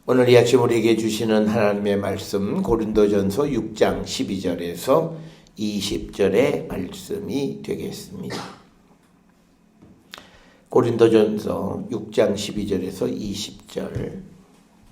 오늘 이 아침 우리에게 주시는 하나님의 말씀 고린도전서 6장 12절에서 20절의 말씀이 되겠습니다. 고린도전서 6장 12절에서 20절.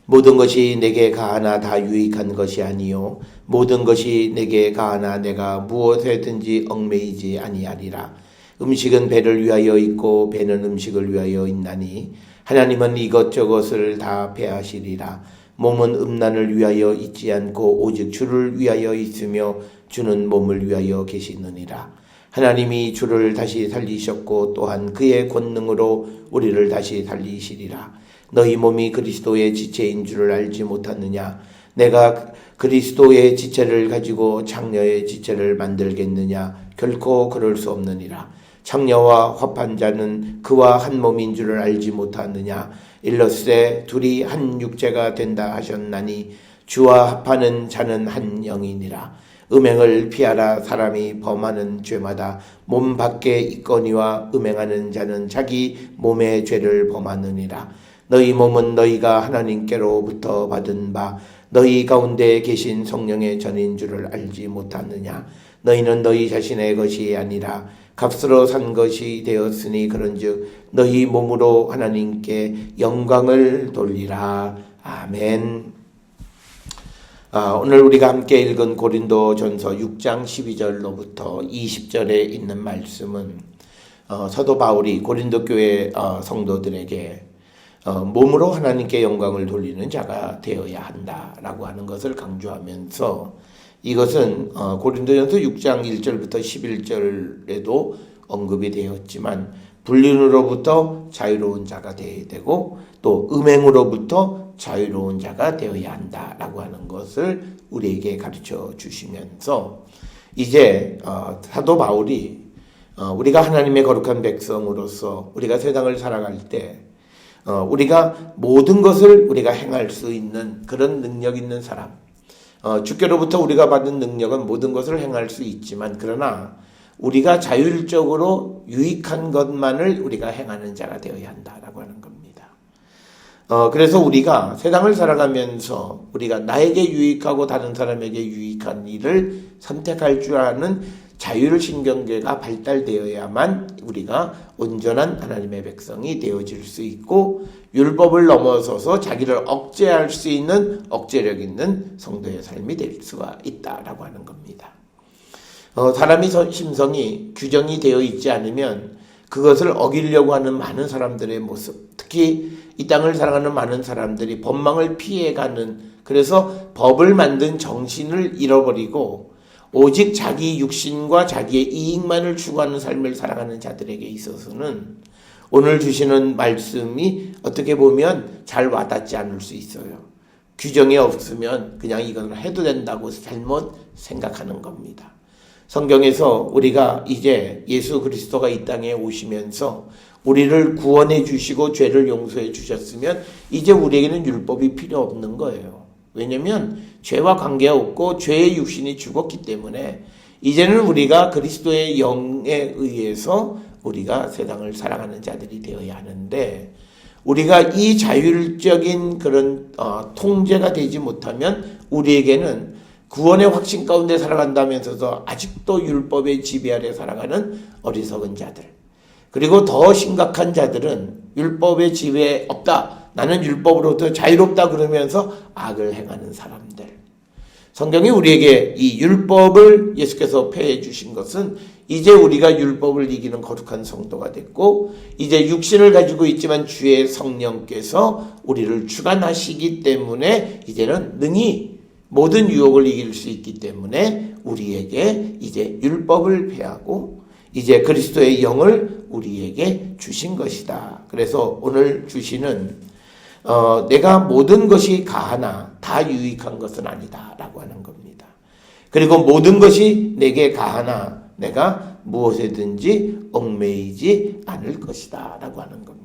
모든 것이 내게 가하나 다 유익한 것이 아니요 모든 것이 내게 가하나 내가 무엇에든지 얽매이지 아니하리라. 음식은 배를 위하여 있고 배는 음식을 위하여 있나니 하나님은 이것저것을 다 배하시리라. 몸은 음란을 위하여 있지 않고 오직 주를 위하여 있으며 주는 몸을 위하여 계시느니라. 하나님이 주를 다시 살리셨고 또한 그의 권능으로 우리를 다시 살리시리라. 너희 몸이 그리스도의 지체인 줄을 알지 못하느냐? 내가 그리스도의 지체를 가지고 장녀의 지체를 만들겠느냐? 결코 그럴 수 없느니라. 장녀와 화판 자는 그와 한 몸인 줄을 알지 못하느냐? 일러스되 둘이 한 육체가 된다 하셨나니 주와 합하는 자는 한 영이니라. 음행을 피하라. 사람이 범하는 죄마다 몸 밖에 있거니와 음행하는 자는 자기 몸의 죄를 범하느니라. 너희 몸은 너희가 하나님께로부터 받은 바 너희 가운데 계신 성령의 전인 줄을 알지 못하느냐? 너희는 너희 자신의 것이 아니라 값으로 산 것이 되었으니 그런즉 너희 몸으로 하나님께 영광을 돌리라. 아멘. 오늘 우리가 함께 읽은 고린도전서 6장 12절로부터 20절에 있는 말씀은 사도 바울이 고린도 교회 성도들에게 몸으로 하나님께 영광을 돌리는 자가 되어야 한다라고 하는 것을 강조하면서 이것은 고린도전서 6장 1절부터 11절에도 언급이 되었지만 불륜으로부터 자유로운 자가 되어야 되고 또 음행으로부터 자유로운 자가 되어야 한다라고 하는 것을 우리에게 가르쳐 주시면서 이제 사도 바울이 우리가 하나님의 거룩한 백성으로서 우리가 세상을 살아갈 때 우리가 모든 것을 우리가 행할 수 있는 그런 능력 있는 사람, 주께로부터 우리가 받은 능력은 모든 것을 행할 수 있지만 그러나 우리가 자율적으로 유익한 것만을 우리가 행하는 자가 되어야 한다라고 하는 겁니다. 그래서 우리가 세상을 살아가면서 우리가 나에게 유익하고 다른 사람에게 유익한 일을 선택할 줄 아는 자율신경계가 발달되어야만 우리가 온전한 하나님의 백성이 되어질 수 있고 율법을 넘어서서 자기를 억제할 수 있는 억제력 있는 성도의 삶이 될 수가 있다라고 하는 겁니다. 사람이 심성이 규정이 되어 있지 않으면 그것을 어기려고 하는 많은 사람들의 모습, 특히 이 땅을 살아가는 많은 사람들이 법망을 피해가는, 그래서 법을 만든 정신을 잃어버리고 오직 자기 육신과 자기의 이익만을 추구하는 삶을 살아가는 자들에게 있어서는 오늘 주시는 말씀이 어떻게 보면 잘 와닿지 않을 수 있어요. 규정이 없으면 그냥 이건 해도 된다고 잘못 생각하는 겁니다. 성경에서 우리가 이제 예수 그리스도가 이 땅에 오시면서 우리를 구원해 주시고 죄를 용서해 주셨으면 이제 우리에게는 율법이 필요 없는 거예요. 왜냐하면 죄와 관계없고 죄의 육신이 죽었기 때문에 이제는 우리가 그리스도의 영에 의해서 우리가 세상을 살아가는 자들이 되어야 하는데 우리가 이 자율적인 그런 통제가 되지 못하면 우리에게는 구원의 확신 가운데 살아간다면서도 아직도 율법의 지배 아래 살아가는 어리석은 자들, 그리고 더 심각한 자들은 율법의 지배에 없다, 나는 율법으로부터 자유롭다 그러면서 악을 행하는 사람들. 성경이 우리에게 이 율법을 예수께서 폐해 주신 것은 이제 우리가 율법을 이기는 거룩한 성도가 됐고 이제 육신을 가지고 있지만 주의 성령께서 우리를 주관하시기 때문에 이제는 능히 모든 유혹을 이길 수 있기 때문에 우리에게 이제 율법을 폐하고 이제 그리스도의 영을 우리에게 주신 것이다. 그래서 오늘 주시는 내가 모든 것이 가하나 다 유익한 것은 아니다 라고 하는 겁니다. 그리고 모든 것이 내게 가하나 내가 무엇에든지 얽매이지 않을 것이다 라고 하는 겁니다.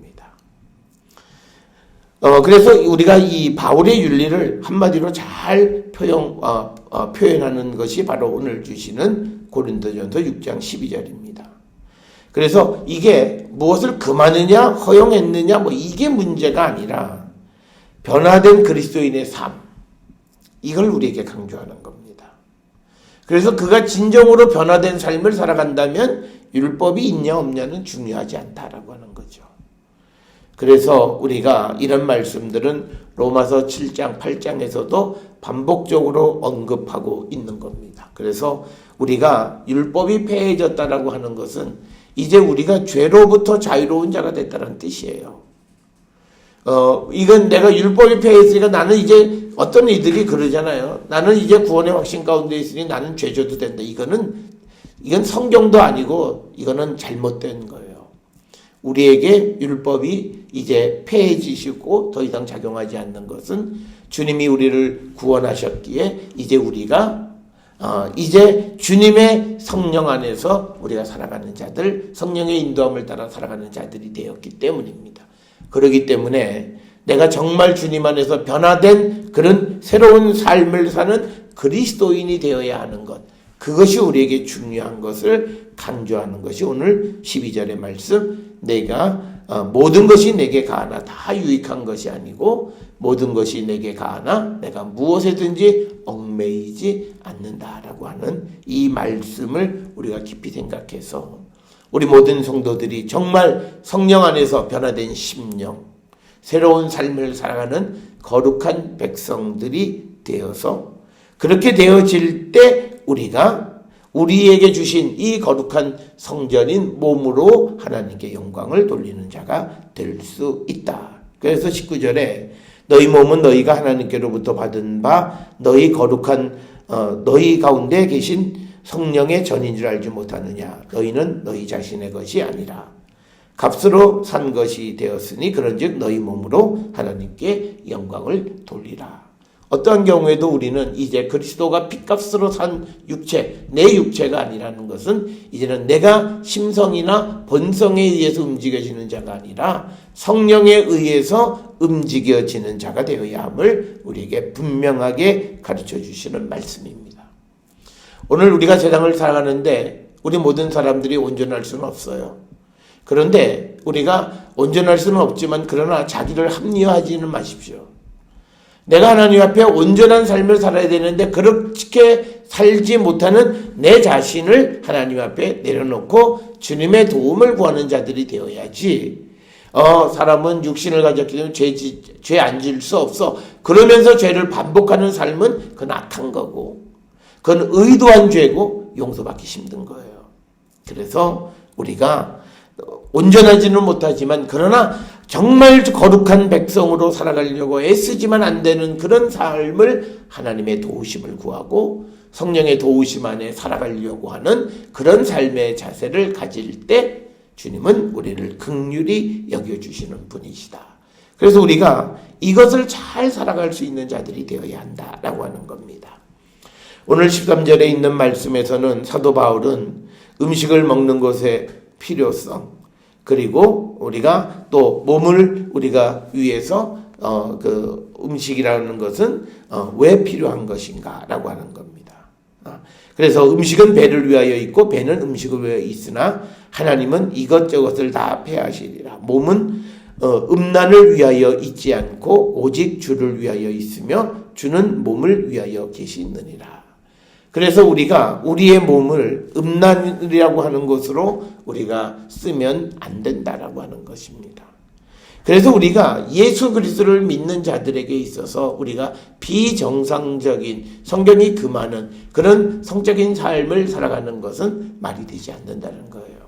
그래서 우리가 이 바울의 윤리를 한마디로 잘 표현하는 것이 바로 오늘 주시는 고린도전서 6장 12절입니다. 그래서 이게 무엇을 금하느냐 허용했느냐 이게 문제가 아니라 변화된 그리스도인의 삶, 이걸 우리에게 강조하는 겁니다. 그래서 그가 진정으로 변화된 삶을 살아간다면 율법이 있냐 없냐는 중요하지 않다라고 하는 거죠. 그래서 우리가 이런 말씀들은 로마서 7장, 8장에서도 반복적으로 언급하고 있는 겁니다. 그래서 우리가 율법이 폐해졌다라고 하는 것은 이제 우리가 죄로부터 자유로운 자가 됐다는 뜻이에요. 이건 내가 율법이 폐했으니까 나는 이제 어떤 이들이 그러잖아요. 나는 이제 구원의 확신 가운데 있으니 나는 죄져도 된다. 이건 성경도 아니고 이거는 잘못된 거예요. 우리에게 율법이 이제 폐해지시고 더 이상 작용하지 않는 것은 주님이 우리를 구원하셨기에 이제 우리가 이제 주님의 성령 안에서 우리가 살아가는 자들, 성령의 인도함을 따라 살아가는 자들이 되었기 때문입니다. 그렇기 때문에 내가 정말 주님 안에서 변화된 그런 새로운 삶을 사는 그리스도인이 되어야 하는 것, 그것이 우리에게 중요한 것을 강조하는 것이 오늘 12절의 말씀, 내가 모든 것이 내게 가하나 다 유익한 것이 아니고 모든 것이 내게 가하나 내가 무엇에든지 얽매이지 않는다라고 하는 이 말씀을 우리가 깊이 생각해서 우리 모든 성도들이 정말 성령 안에서 변화된 심령, 새로운 삶을 살아가는 거룩한 백성들이 되어서 그렇게 되어질 때 우리가 우리에게 주신 이 거룩한 성전인 몸으로 하나님께 영광을 돌리는 자가 될 수 있다. 그래서 19절에 너희 몸은 너희가 하나님께로부터 받은 바 너희 거룩한 너희 가운데 계신 성령의 전인 줄 알지 못하느냐. 너희는 너희 자신의 것이 아니라 값으로 산 것이 되었으니 그런즉 너희 몸으로 하나님께 영광을 돌리라. 어떠한 경우에도 우리는 이제 그리스도가 핏값으로 산 육체, 내 육체가 아니라는 것은 이제는 내가 심성이나 본성에 의해서 움직여지는 자가 아니라 성령에 의해서 움직여지는 자가 되어야 함을 우리에게 분명하게 가르쳐 주시는 말씀입니다. 오늘 우리가 세상을 살아가는데 우리 모든 사람들이 온전할 수는 없어요. 그런데 우리가 온전할 수는 없지만 그러나 자기를 합리화하지는 마십시오. 내가 하나님 앞에 온전한 삶을 살아야 되는데 그렇게 살지 못하는 내 자신을 하나님 앞에 내려놓고 주님의 도움을 구하는 자들이 되어야지. 사람은 육신을 가졌기 때문에 죄 안 지을 수 없어. 그러면서 죄를 반복하는 삶은 그건 악한 거고 그건 의도한 죄고 용서받기 힘든 거예요. 그래서 우리가 온전하지는 못하지만 그러나 정말 거룩한 백성으로 살아가려고 애쓰지만 안 되는 그런 삶을 하나님의 도우심을 구하고 성령의 도우심 안에 살아가려고 하는 그런 삶의 자세를 가질 때 주님은 우리를 긍휼히 여겨주시는 분이시다. 그래서 우리가 이것을 잘 살아갈 수 있는 자들이 되어야 한다라고 하는 겁니다. 오늘 13절에 있는 말씀에서는 사도 바울은 음식을 먹는 것의 필요성, 그리고 우리가 또 몸을 우리가 위해서 그 음식이라는 것은 왜 필요한 것인가라고 하는 겁니다. 그래서 음식은 배를 위하여 있고 배는 음식을 위하여 있으나 하나님은 이것저것을 다 폐하시리라. 몸은 음란을 위하여 있지 않고 오직 주를 위하여 있으며 주는 몸을 위하여 계시느니라. 그래서 우리가 우리의 몸을 음란이라고 하는 것으로 우리가 쓰면 안 된다라고 하는 것입니다. 그래서 우리가 예수 그리스도를 믿는 자들에게 있어서 우리가 비정상적인 성경이 금하는 그런 성적인 삶을 살아가는 것은 말이 되지 않는다는 거예요.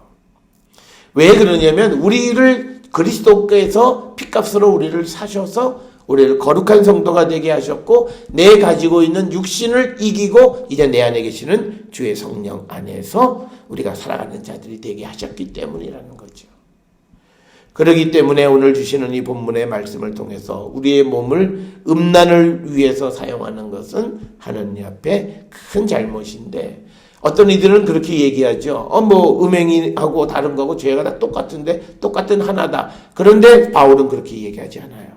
왜 그러냐면 우리를 그리스도께서 핏값으로 우리를 사셔서 우리를 거룩한 성도가 되게 하셨고 내 가지고 있는 육신을 이기고 이제 내 안에 계시는 주의 성령 안에서 우리가 살아가는 자들이 되게 하셨기 때문이라는 거죠. 그렇기 때문에 오늘 주시는 이 본문의 말씀을 통해서 우리의 몸을 음란을 위해서 사용하는 것은 하나님 앞에 큰 잘못인데 어떤 이들은 그렇게 얘기하죠. 음행하고 다른 거하고 죄가 다 똑같은데 똑같은 하나다. 그런데 바울은 그렇게 얘기하지 않아요.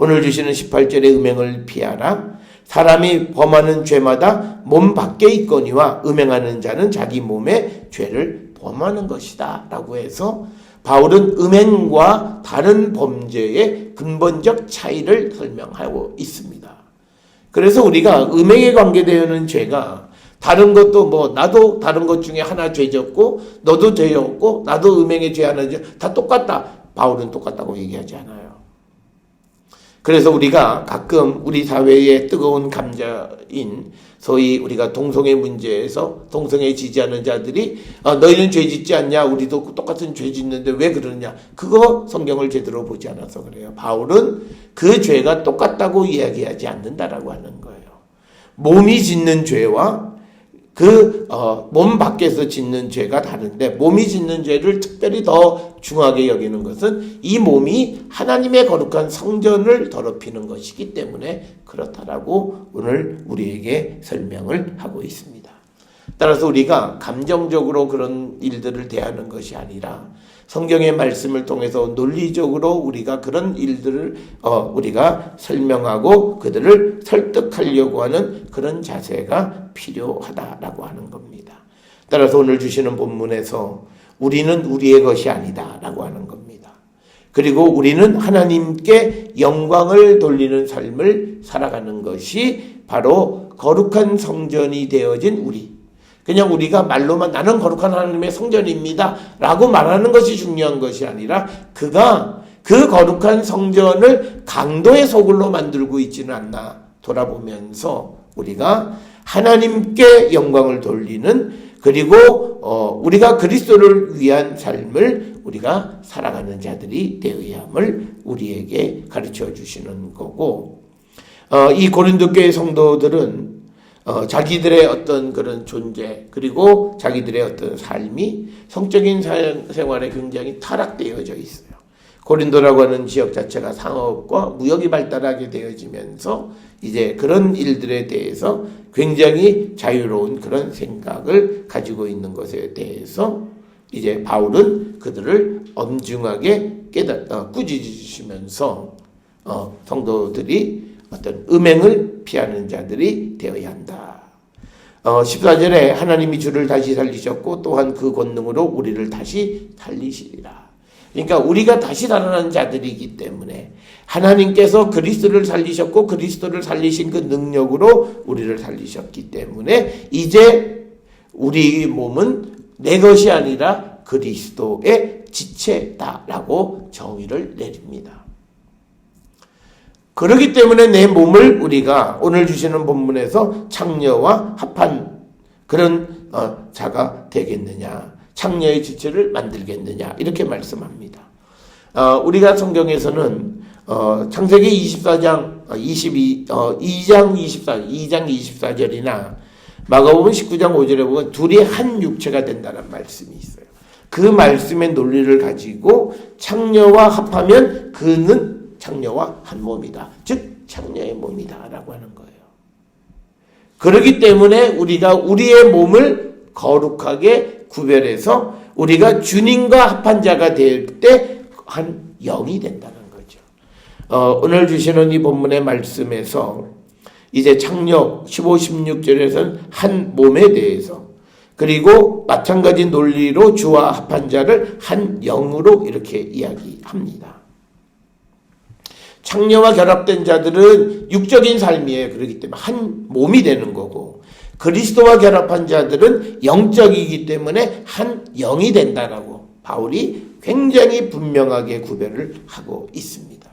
오늘 주시는 18절에 음행을 피하라. 사람이 범하는 죄마다 몸 밖에 있거니와 음행하는 자는 자기 몸에 죄를 범하는 것이다 라고 해서 바울은 음행과 다른 범죄의 근본적 차이를 설명하고 있습니다. 그래서 우리가 음행에 관계되는 죄가 다른 것도 나도 다른 것 중에 하나 죄졌고 너도 죄졌고 나도 음행에 죄하는 죄 다 똑같다. 바울은 똑같다고 얘기하지 않아요. 그래서 우리가 가끔 우리 사회의 뜨거운 감자인 소위 우리가 동성애 문제에서 동성애 지지하는 자들이 너희는 죄 짓지 않냐? 우리도 똑같은 죄 짓는데 왜 그러냐? 그거 성경을 제대로 보지 않아서 그래요. 바울은 그 죄가 똑같다고 이야기하지 않는다라고 하는 거예요. 몸이 짓는 죄와 몸 밖에서 짓는 죄가 다른데 몸이 짓는 죄를 특별히 더 중하게 여기는 것은 이 몸이 하나님의 거룩한 성전을 더럽히는 것이기 때문에 그렇다라고 오늘 우리에게 설명을 하고 있습니다. 따라서 우리가 감정적으로 그런 일들을 대하는 것이 아니라 성경의 말씀을 통해서 논리적으로 우리가 그런 일들을 우리가 설명하고 그들을 설득하려고 하는 그런 자세가 필요하다라고 하는 겁니다. 따라서 오늘 주시는 본문에서 우리는 우리의 것이 아니다라고 하는 겁니다. 그리고 우리는 하나님께 영광을 돌리는 삶을 살아가는 것이 바로 거룩한 성전이 되어진 우리. 그냥 우리가 말로만 나는 거룩한 하나님의 성전입니다 라고 말하는 것이 중요한 것이 아니라 그가 그 거룩한 성전을 강도의 소굴로 만들고 있지는 않나 돌아보면서 우리가 하나님께 영광을 돌리는 그리고 우리가 그리스도를 위한 삶을 우리가 살아가는 자들이 되어야 함을 우리에게 가르쳐 주시는 거고 이 고린도 교회 성도들은 자기들의 어떤 그런 존재 그리고 자기들의 어떤 삶이 성적인 생활에 굉장히 타락되어져 있어요. 고린도라고 하는 지역 자체가 상업과 무역이 발달하게 되어지면서 이제 그런 일들에 대해서 굉장히 자유로운 그런 생각을 가지고 있는 것에 대해서 이제 바울은 그들을 엄중하게 꾸짖으시면서 성도들이 어떤 음행을 피하는 자들이 되어야 한다. 14절에 하나님이 주를 다시 살리셨고 또한 그 권능으로 우리를 다시 살리시리라. 그러니까 우리가 다시 살아난 자들이기 때문에 하나님께서 그리스도를 살리셨고 그리스도를 살리신 그 능력으로 우리를 살리셨기 때문에 이제 우리 몸은 내 것이 아니라 그리스도의 지체다라고 정의를 내립니다. 그렇기 때문에 내 몸을 우리가 오늘 주시는 본문에서 창녀와 합한 그런 자가 되겠느냐, 창녀의 지체를 만들겠느냐 이렇게 말씀합니다. 우리가 성경에서는 창세기 24장 2장 24절이나 마가복음 19장 5절에 보면 둘이 한 육체가 된다는 말씀이 있어요. 그 말씀의 논리를 가지고 창녀와 합하면 그는 창녀와 한 몸이다. 즉 창녀의 몸이다 라고 하는 거예요. 그렇기 때문에 우리가 우리의 몸을 거룩하게 구별해서 우리가 주님과 합한 자가 될 때 한 영이 된다는 거죠. 오늘 주시는 이 본문의 말씀에서 이제 창녀 15, 16절에서는 한 몸에 대해서 그리고 마찬가지 논리로 주와 합한 자를 한 영으로 이렇게 이야기합니다. 창녀와 결합된 자들은 육적인 삶이에요. 그렇기 때문에 한 몸이 되는 거고 그리스도와 결합한 자들은 영적이기 때문에 한 영이 된다라고 바울이 굉장히 분명하게 구별을 하고 있습니다.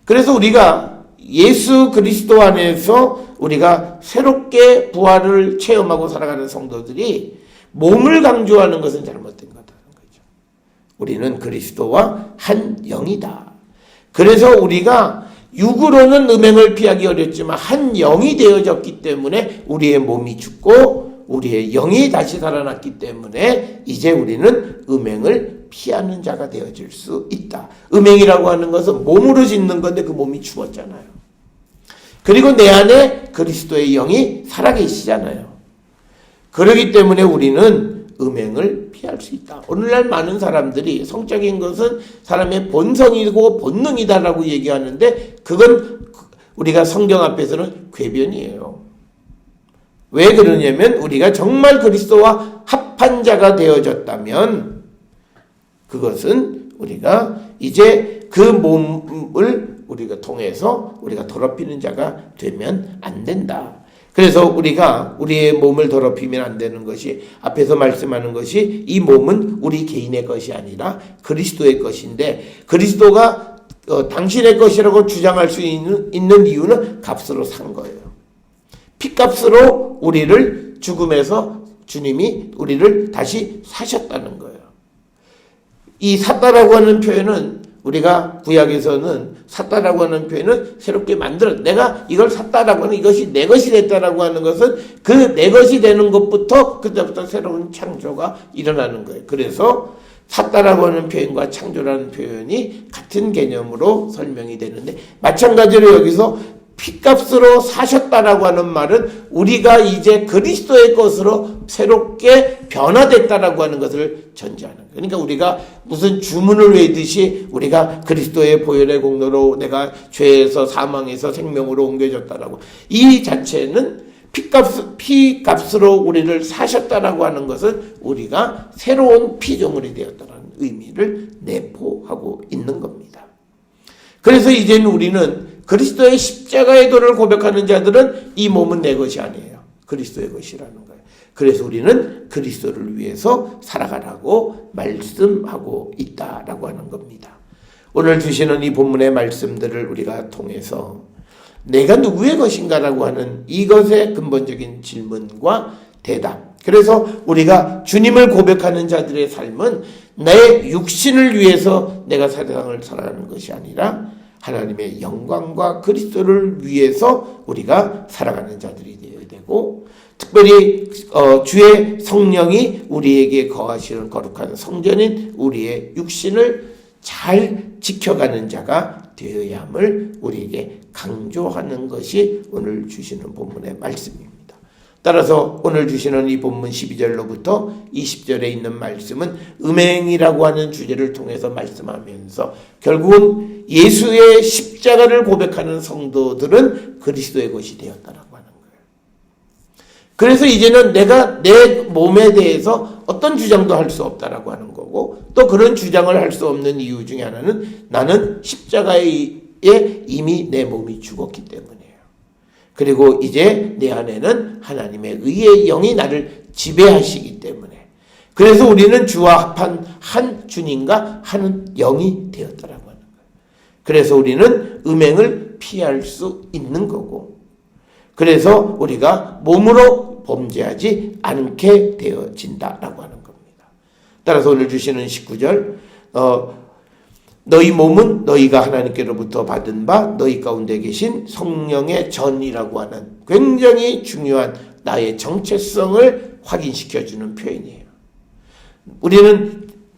그래서 우리가 예수 그리스도 안에서 우리가 새롭게 부활을 체험하고 살아가는 성도들이 몸을 강조하는 것은 잘못된 거다는 거죠. 우리는 그리스도와 한 영이다. 그래서 우리가 육으로는 음행을 피하기 어렵지만 한 영이 되어졌기 때문에 우리의 몸이 죽고 우리의 영이 다시 살아났기 때문에 이제 우리는 음행을 피하는 자가 되어질 수 있다. 음행이라고 하는 것은 몸으로 짓는 건데 그 몸이 죽었잖아요. 그리고 내 안에 그리스도의 영이 살아계시잖아요. 그렇기 때문에 우리는 음행을 피할 수 있다. 오늘날 많은 사람들이 성적인 것은 사람의 본성이고 본능이다라고 얘기하는데 그건 우리가 성경 앞에서는 궤변이에요. 왜 그러냐면 우리가 정말 그리스도와 합한 자가 되어졌다면 그것은 우리가 이제 그 몸을 우리가 통해서 우리가 더럽히는 자가 되면 안 된다. 그래서 우리가 우리의 몸을 더럽히면 안 되는 것이, 앞에서 말씀하는 것이, 이 몸은 우리 개인의 것이 아니라 그리스도의 것인데, 그리스도가 당신의 것이라고 주장할 수 있는 이유는 값으로 산 거예요. 피값으로 우리를 죽음에서 주님이 우리를 다시 사셨다는 거예요. 이 샀다라고 하는 표현은, 우리가 구약에서는 샀다라고 하는 표현은 새롭게 내가 이걸 샀다라고 하는, 이것이 내 것이 됐다라고 하는 것은 그 내 것이 되는 것부터, 그때부터 새로운 창조가 일어나는 거예요. 그래서 샀다라고 하는 표현과 창조라는 표현이 같은 개념으로 설명이 되는데, 마찬가지로 여기서 피값으로 사셨다라고 하는 말은 우리가 이제 그리스도의 것으로 새롭게 변화됐다라고 하는 것을 전제하는 거예요. 그러니까 우리가 무슨 주문을 외듯이 우리가 그리스도의 보혈의 공로로 내가 죄에서 사망에서 생명으로 옮겨졌다라고, 이 자체는 피값으로 우리를 사셨다라고 하는 것은 우리가 새로운 피조물이 되었다는 의미를 내포하고 있는 겁니다. 그래서 이제는 우리는 그리스도의 십자가의 도를 고백하는 자들은 이 몸은 내 것이 아니에요. 그리스도의 것이라는 거예요. 그래서 우리는 그리스도를 위해서 살아가라고 말씀하고 있다라고 하는 겁니다. 오늘 주시는 이 본문의 말씀들을 우리가 통해서 내가 누구의 것인가라고 하는 이것의 근본적인 질문과 대답. 그래서 우리가 주님을 고백하는 자들의 삶은 내 육신을 위해서 내가 세상을 살아가는 것이 아니라 하나님의 영광과 그리스도를 위해서 우리가 살아가는 자들이 되어야 되고, 특별히 주의 성령이 우리에게 거하시는 거룩한 성전인 우리의 육신을 잘 지켜가는 자가 되어야 함을 우리에게 강조하는 것이 오늘 주시는 본문의 말씀입니다. 따라서 오늘 주시는 이 본문 12절로부터 20절에 있는 말씀은 음행이라고 하는 주제를 통해서 말씀하면서 결국은 예수의 십자가를 고백하는 성도들은 그리스도의 것이 되었다라고 하는 거예요. 그래서 이제는 내가 내 몸에 대해서 어떤 주장도 할 수 없다라고 하는 거고, 또 그런 주장을 할 수 없는 이유 중에 하나는 나는 십자가에 이미 내 몸이 죽었기 때문이에요. 그리고 이제 내 안에는 하나님의 의의 영이 나를 지배하시기 때문에, 그래서 우리는 주와 합한 한 주님과 한 영이 되었다라고 하는 거예요. 그래서 우리는 음행을 피할 수 있는 거고, 그래서 우리가 몸으로 범죄하지 않게 되어진다라고 하는 겁니다. 따라서 오늘 주시는 19절, 너희 몸은 너희가 하나님께로부터 받은 바 너희 가운데 계신 성령의 전이라고 하는 굉장히 중요한 나의 정체성을 확인시켜주는 표현이에요.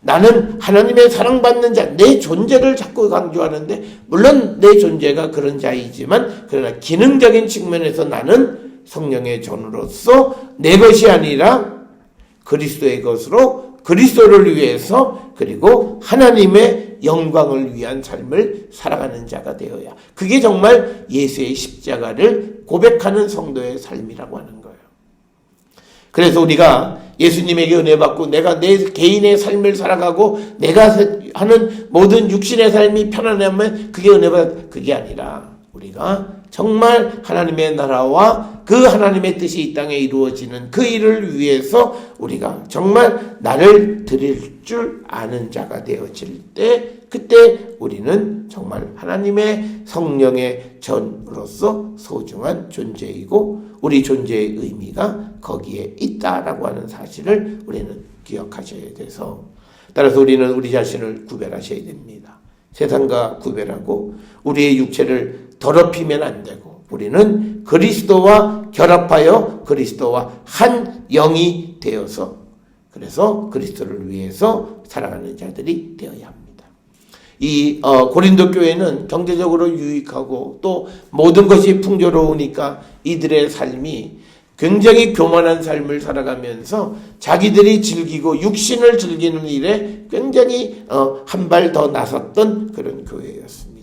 나는 하나님의 사랑받는 자, 내 존재를 자꾸 강조하는데, 물론 내 존재가 그런 자이지만, 그러나 기능적인 측면에서 나는 성령의 전으로서 내 것이 아니라 그리스도의 것으로 그리스도를 위해서, 그리고 하나님의 영광을 위한 삶을 살아가는 자가 되어야, 그게 정말 예수의 십자가를 고백하는 성도의 삶이라고 하는 거예요. 그래서 우리가 예수님에게 은혜 받고 내가 내 개인의 삶을 살아가고 내가 하는 모든 육신의 삶이 편안하면 그게 그게 아니라 우리가 정말 하나님의 나라와 그 하나님의 뜻이 이 땅에 이루어지는 그 일을 위해서 우리가 정말 나를 드릴 줄 아는 자가 되어질 때, 그때 우리는 정말 하나님의 성령의 전으로서 소중한 존재이고 우리 존재의 의미가 거기에 있다라고 하는 사실을 우리는 기억하셔야 돼서, 따라서 우리는 우리 자신을 구별하셔야 됩니다. 세상과 구별하고 우리의 육체를 더럽히면 안 되고, 우리는 그리스도와 결합하여 그리스도와 한 영이 되어서, 그래서 그리스도를 위해서 살아가는 자들이 되어야 합니다. 이 고린도 교회는 경제적으로 유익하고 또 모든 것이 풍요로우니까 이들의 삶이 굉장히 교만한 삶을 살아가면서 자기들이 즐기고 육신을 즐기는 일에 굉장히 한 발 더 나섰던 그런 교회였습니다.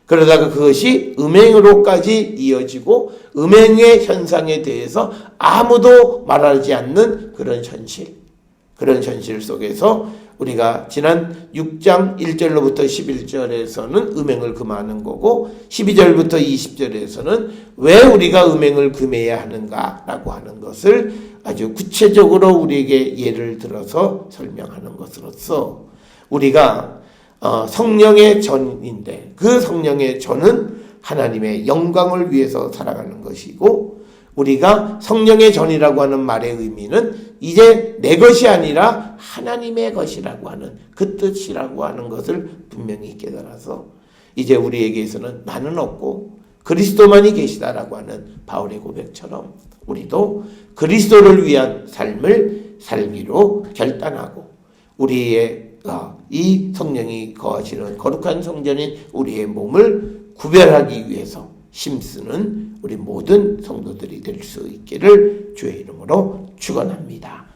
그러다가 그것이 음행으로까지 이어지고 음행의 현상에 대해서 아무도 말하지 않는 그런 현실 속에서 우리가 지난 6장 1절로부터 11절에서는 음행을 금하는 거고 12절부터 20절에서는 왜 우리가 음행을 금해야 하는가라고 하는 것을 아주 구체적으로 우리에게 예를 들어서 설명하는 것으로서 우리가 성령의 전인데 그 성령의 전은 하나님의 영광을 위해서 살아가는 것이고 우리가 성령의 전이라고 하는 말의 의미는 이제 내 것이 아니라 하나님의 것이라고 하는 그 뜻이라고 하는 것을 분명히 깨달아서 이제 우리에게서는 나는 없고 그리스도만이 계시다라고 하는 바울의 고백처럼 우리도 그리스도를 위한 삶을 살기로 결단하고 우리의 이 성령이 거하시는 거룩한 성전인 우리의 몸을 구별하기 위해서 힘쓰는 우리 모든 성도들이 될 수 있기를 주의 이름으로 축원합니다.